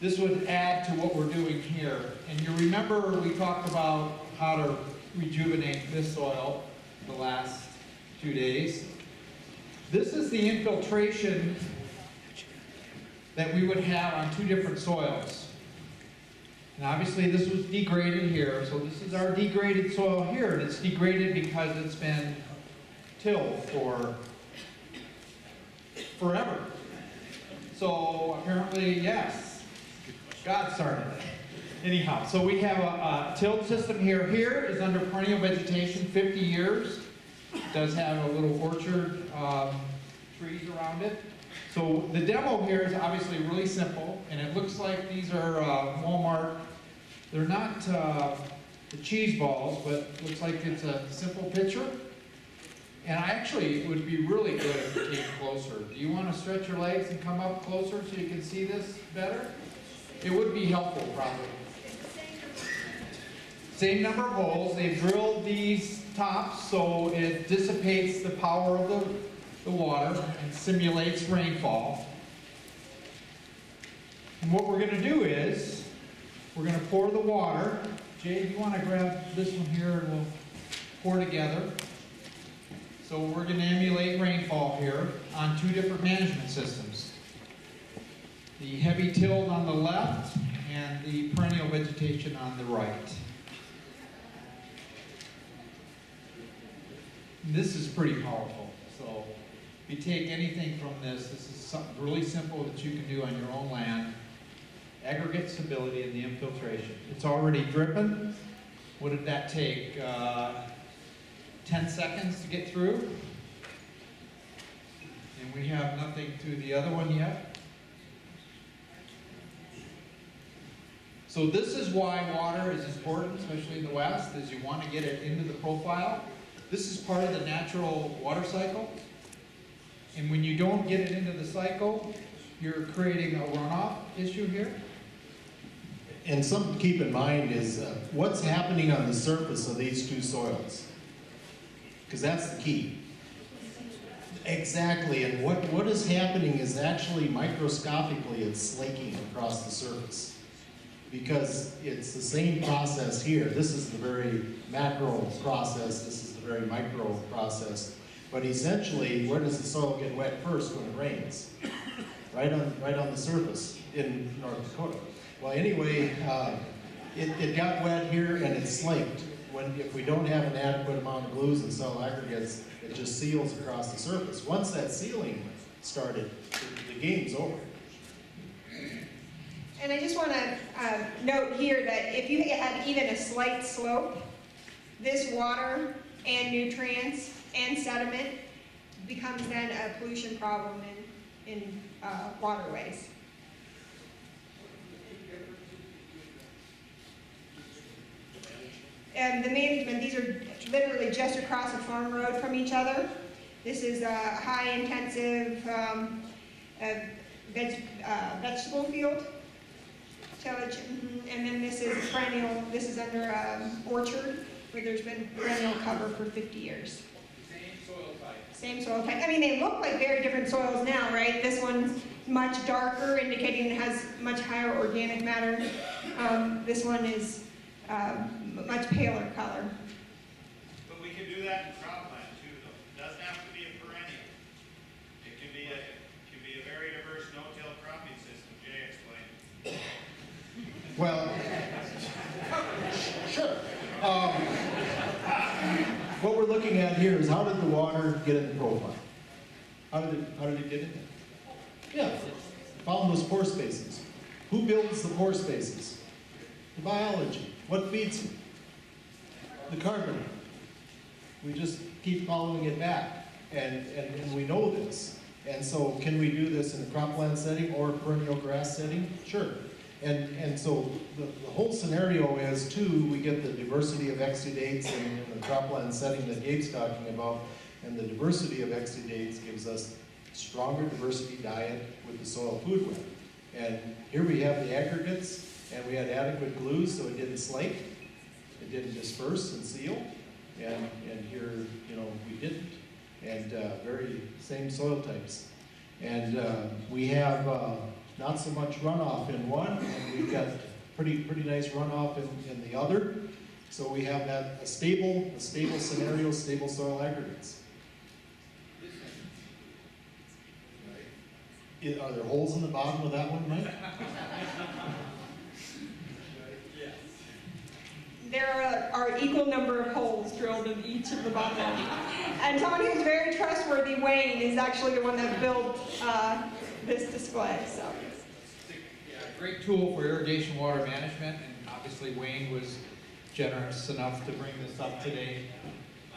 this would add to what we're doing here. And you remember we talked about how to rejuvenate this soil the last 2 days. This is the infiltration that we would have on 2 different soils. And obviously this was degraded here, so this is our degraded soil here, and it's degraded because it's been tilled for forever. So apparently, yes, God started it. Anyhow, so we have a tilled system here. Here is under perennial vegetation, 50 years. It does have a little orchard, trees around it. So the demo here is obviously really simple, and it looks like these are Walmart. They're not the cheese balls, but it looks like it's a simple picture. And actually, it would be really good if you came closer. Do you want to stretch your legs and come up closer so you can see this better? It would be helpful, probably. Same number of holes. They've drilled these tops so it dissipates the power of the water and simulates rainfall. And what we're going to do is, we're going to pour the water. Jay, do you want to grab this one here and we'll pour together. So we're going to emulate rainfall here on 2 different management systems. The heavy tilled on the left and the perennial vegetation on the right. And this is pretty powerful. So if you take anything from this is something really simple that you can do on your own land. Aggregate stability in the infiltration. It's already dripping. What did that take? 10 seconds to get through. And we have nothing to the other one yet. So this is why water is important, especially in the West, is you want to get it into the profile. This is part of the natural water cycle. And when you don't get it into the cycle, you're creating a runoff issue here. And something to keep in mind is what's happening on the surface of these 2 soils. Because that's the key. Exactly, and what is happening is actually microscopically it's slaking across the surface. Because it's the same process here. This is the very macro process, this is the very micro process. But essentially, where does the soil get wet first when it rains? Right on the surface in North Dakota. Well, anyway, it got wet here and it slaked. If we don't have an adequate amount of glues and cell aggregates, it just seals across the surface. Once that sealing started, the game's over. And I just want to note here that if you had even a slight slope, this water and nutrients and sediment becomes then a pollution problem in waterways. And the management, these are literally just across a farm road from each other. This is a high-intensive vegetable field. Tillage, and then this is perennial, this is under orchard, where there's been perennial cover for 50 years. Same soil type. Same soil type. I mean, they look like very different soils now, right? This one's much darker, indicating it has much higher organic matter. This one is much paler color. But we can do that in cropland too, though. It doesn't have to be a perennial. It can be a very diverse no-till cropping system. Jay explained. Well, sure. What we're looking at here is how did the water get in the profile? How did it get in there? Yeah, found those pore spaces. Who builds the pore spaces? The biology. What feeds them? The carbon. We just keep following it back, and we know this. And so, can we do this in a cropland setting or a perennial grass setting? Sure. And so the whole scenario is, too, we get the diversity of exudates in the cropland setting that Gabe's talking about, and the diversity of exudates gives us stronger diversity diet with the soil food web. And here we have the aggregates, and we had adequate glues so it didn't slake, it didn't disperse and seal, and here, we didn't. And very same soil types. And we have not so much runoff in one, and we've got pretty nice runoff in the other. So we have that a stable scenario, stable soil aggregates. Are there holes in the bottom of that one, Mike? There are equal number of holes drilled in each of the bottom. And someone who's very trustworthy, Wayne, is actually the one that built this display. So. Great tool for irrigation water management, and obviously Wayne was generous enough to bring this up today,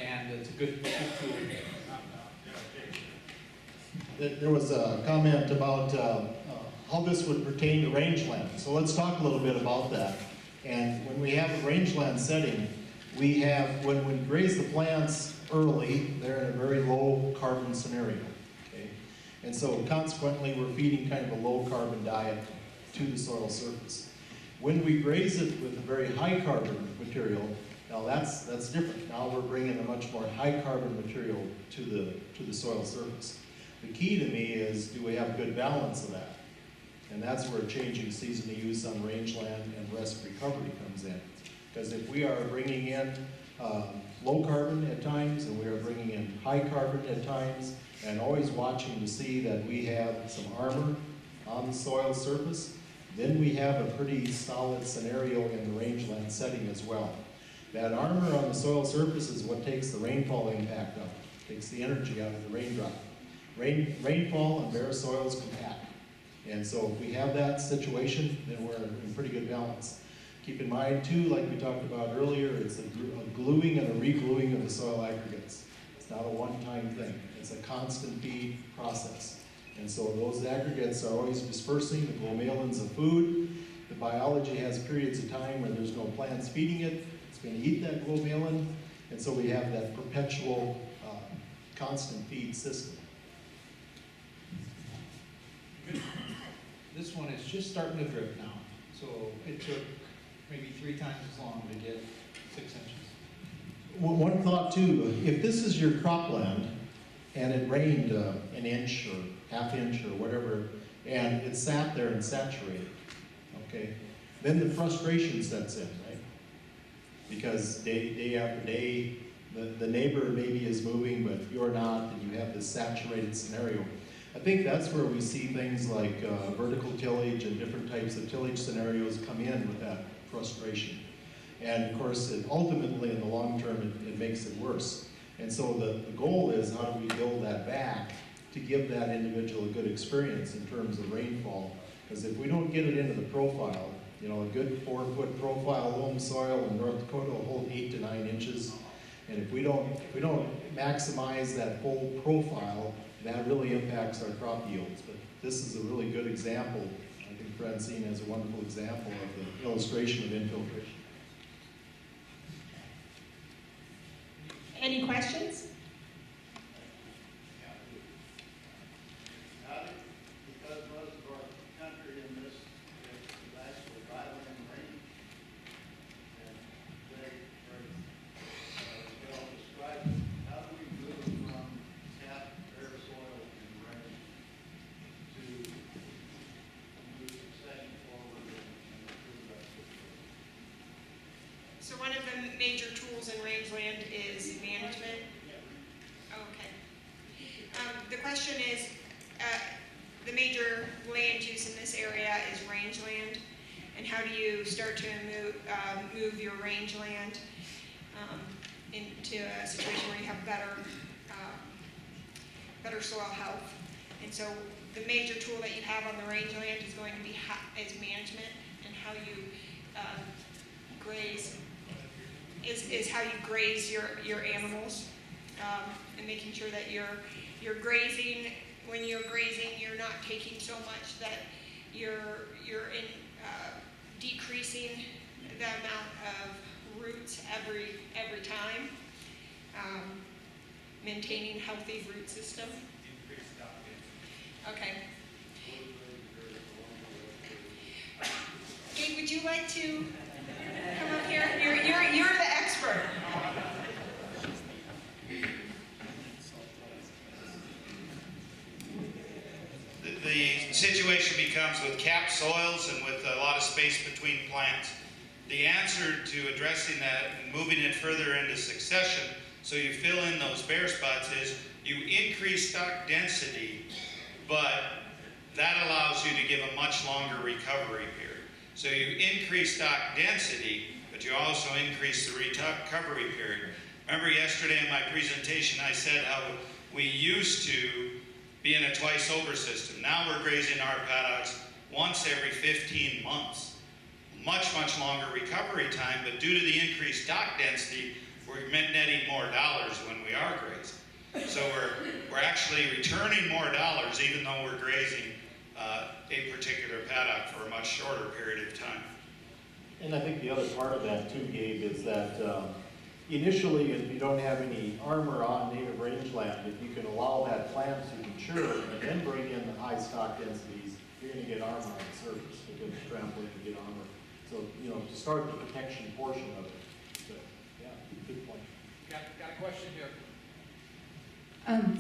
and it's a good tool. There was a comment about how this would pertain to rangeland. So let's talk a little bit about that. And when we have a rangeland setting, we have, when we graze the plants early, they're in a very low carbon scenario. Okay? And so consequently, we're feeding kind of a low carbon diet to the soil surface. When we graze it with a very high carbon material, now that's different. Now we're bringing a much more high carbon material to the soil surface. The key to me is, do we have good balance of that? And that's where changing season of use on rangeland and rest recovery comes in. Because if we are bringing in low carbon at times, and we are bringing in high carbon at times, and always watching to see that we have some armor on the soil surface, then we have a pretty solid scenario in the rangeland setting as well. That armor on the soil surface is what takes the rainfall impact out, takes the energy out of the raindrop. Rainfall and bare soils compact. And so if we have that situation, then we're in pretty good balance. Keep in mind too, like we talked about earlier, it's a gluing and a re-gluing of the soil aggregates. It's not a one-time thing. It's a constant feed process. And so those aggregates are always dispersing the glomalins of food. The biology has periods of time where there's no plants feeding it. It's going to eat that glomalin. And so we have that perpetual constant feed system. This one is just starting to drip now, so it took maybe 3 times as long to get 6 inches. One thought too, if this is your cropland and it rained an inch or half inch or whatever, and it sat there and saturated, okay, then the frustration sets in, right? Because day after day, the neighbor maybe is moving, but you're not, and you have this saturated scenario. I think that's where we see things like vertical tillage and different types of tillage scenarios come in with that frustration. And of course, ultimately in the long term, it makes it worse. And so the goal is, how do we build that back to give that individual a good experience in terms of rainfall? Because if we don't get it into the profile, you know, a good 4-foot profile loam soil in North Dakota will hold 8 to 9 inches. And if we don't maximize that full profile, that really impacts our crop yields. But this is a really good example. I think Francine has a wonderful example of the illustration of infiltration. Any questions? Because most of our country in this is actually violent in rain, and they well described it. How do we move from tap bare soil and rain to move succession forward and improve that situation? So one of the major tools in rangeland is management. Okay. The question is, the major land use in this area is rangeland, and how do you start to move your rangeland into a situation where you have better soil health? And so the major tool that you have on the rangeland is going to be is management, and how you graze is how you graze your animals, and making sure that you're grazing. When you're grazing, you're not taking so much that you're decreasing the amount of roots every time. Maintaining healthy root system. Okay. Gabe, would you like to come up here? You're the expert. the situation becomes with capped soils and with a lot of space between plants. The answer to addressing that and moving it further into succession so you fill in those bare spots is you increase stock density, but that allows you to give a much longer recovery period. So you increase stock density, but you also increase the recovery period. Remember yesterday in my presentation I said how we used to be in a twice over system. Now we're grazing our paddocks once every 15 months. Much longer recovery time, but due to the increased stock density, we're netting more dollars when we are grazing. So we're actually returning more dollars even though we're grazing a particular paddock for a much shorter period of time. And I think the other part of that too, Gabe, is that initially, if you don't have any armor on native rangeland, if you can allow that plant to mature and then bring in the high stock densities, you're going to get armor on the surface. You're going to trample it and get armor. So, you know, to start the protection portion of it. So, yeah, good point. Got a question here.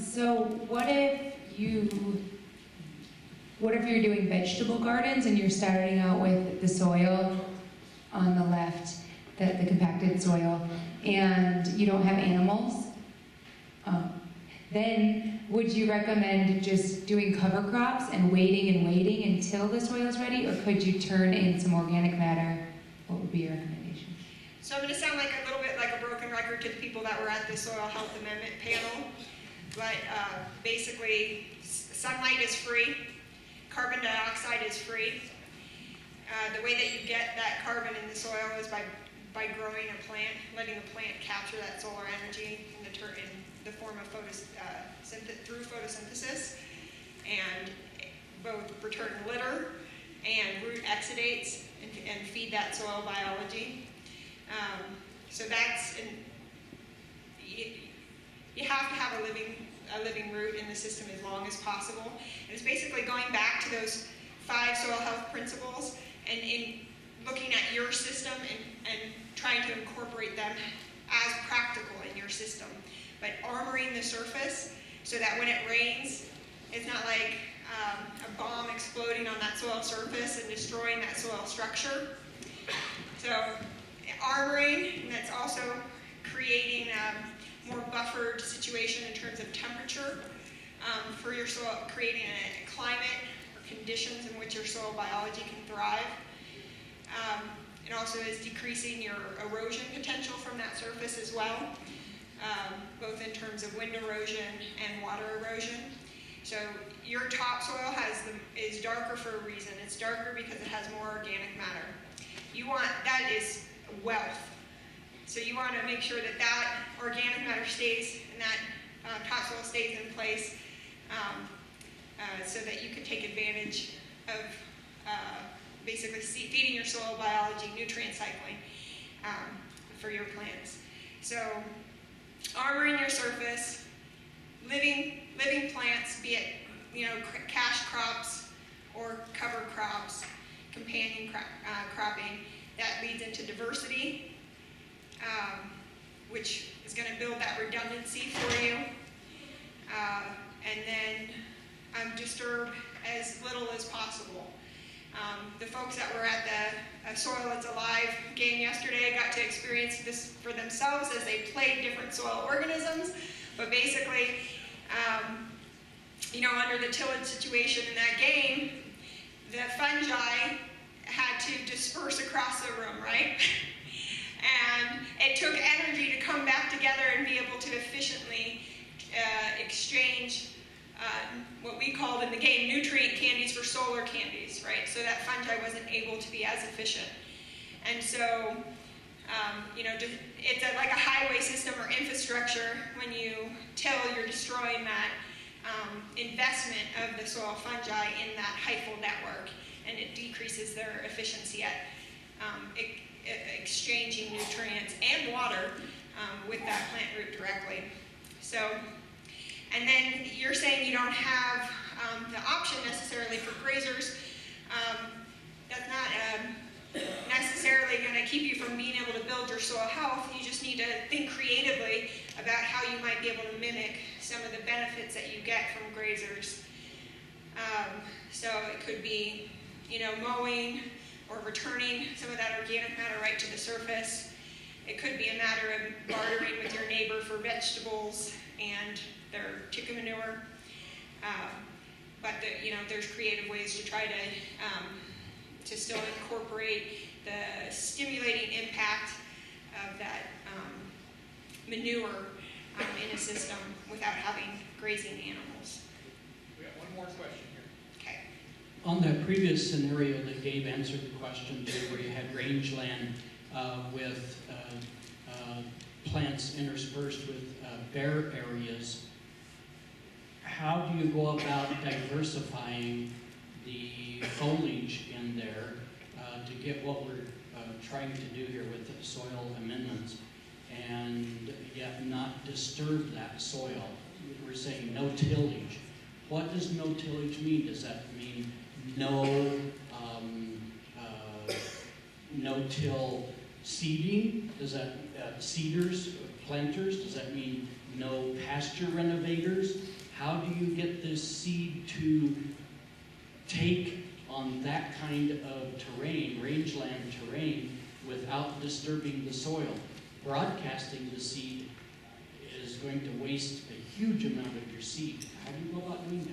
So what if you're doing vegetable gardens and you're starting out with the soil on the left, the compacted soil, and you don't have animals? Then would you recommend just doing cover crops and waiting until the soil is ready, or could you turn in some organic matter? What would be your recommendation? So I'm going to sound like a little bit like a broken record to the people that were at the Soil Health Amendment panel, but basically sunlight is free, carbon dioxide is free. The way that you get that carbon in the soil is by growing a plant, letting the plant capture that solar energy in the form of through photosynthesis, and both return litter and root exudates and feed that soil biology. So that's, you have to have a living root in the system as long as possible. And it's basically going back to those 5 soil health principles and in looking at your system and trying to incorporate them as practical in your system. But armoring the surface so that when it rains, it's not like a bomb exploding on that soil surface and destroying that soil structure. So armoring, and that's also creating a more buffered situation in terms of temperature for your soil, creating a climate or conditions in which your soil biology can thrive. It also is decreasing your erosion potential from that surface as well, both in terms of wind erosion and water erosion. So your topsoil is darker for a reason. It's darker because it has more organic matter. That is wealth. So you want to make sure that organic matter stays and that topsoil stays in place so that you can take advantage of basically feeding your soil biology, nutrient cycling for your plants. So armoring your surface, living plants, be it cash crops or cover crops, companion cropping, that leads into diversity, which is going to build that redundancy for you, and then disturb as little as possible. The folks that were at the Soil That's Alive game yesterday got to experience this for themselves as they played different soil organisms. But basically, under the tillage situation in that game, the fungi had to disperse across the room, right? And it took energy to come back together and be able to efficiently exchange what we called in the game nutrient candies for solar candies, right? So that fungi wasn't able to be as efficient. And so, it's like a highway system or infrastructure. When you till, you're destroying that investment of the soil fungi in that hyphal network, and it decreases their efficiency at exchanging nutrients and water with that plant root directly. So, and then you're saying you don't have the option necessarily for grazers. That's not necessarily going to keep you from being able to build your soil health. You just need to think creatively about how you might be able to mimic some of the benefits that you get from grazers. So it could be, mowing or returning some of that organic matter right to the surface. It could be a matter of bartering with your neighbor for vegetables and their chicken manure. But there's creative ways to try to still incorporate the stimulating impact of that manure in a system without having grazing animals. We got one more question here. Okay. On that previous scenario that Gabe answered the question to, where you had rangeland with plants interspersed with bare areas, how do you go about diversifying the foliage in there to get what we're trying to do here with the soil amendments, and yet not disturb that soil? We're saying no tillage. What does no tillage mean? Does that mean no-till seeding? Does that seeders, planters? Does that mean no pasture renovators? How do you get this seed to take on that kind of terrain, rangeland terrain, without disturbing the soil? Broadcasting the seed is going to waste a huge amount of your seed. How do you go about doing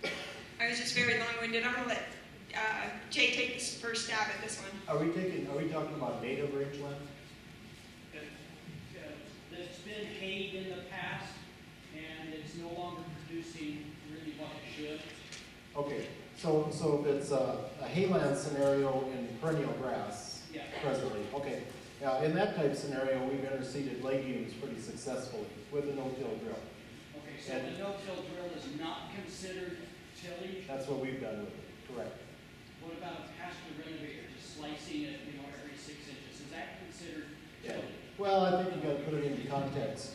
that? I was just very long-winded. I'm going to let Jay take this first stab at this one. Are we talking about native rangeland? That's been hayed in the past, and it's no longer producing really what it should. Okay, so if it's a hayland scenario in perennial grass Yeah. presently, okay. Now, in that type scenario, we've interseeded legumes pretty successfully with a no-till drill. Okay, so And- the no-till drill is not considered tillage. That's what we've done with it, correct. What about pasture renovator, just slicing it, every 6 inches? Is that considered Yeah. tillage? Well, I think you gotta put it into context.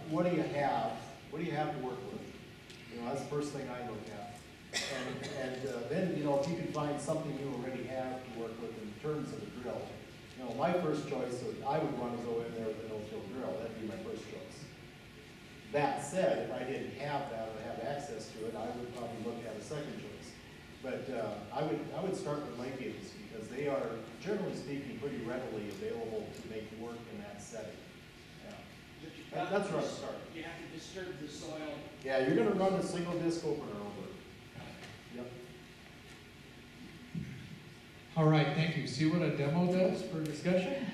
What do you have? What do you have to work with? That's the first thing I look at. And then, if you can find something you already have to work with in terms of a drill. My first choice that I would want to go in there with a no-till drill. That'd be my first choice. That said, if I didn't have that or have access to it, I would probably look at a second choice. But I would start with legumes because they are, generally speaking, pretty readily available to make work in that setting. Yeah. But you've got That's to where I dis- start. You have to disturb the soil. Yeah, you're gonna run a single disc opener over it. Yep. All right, thank you. See what a demo does for discussion?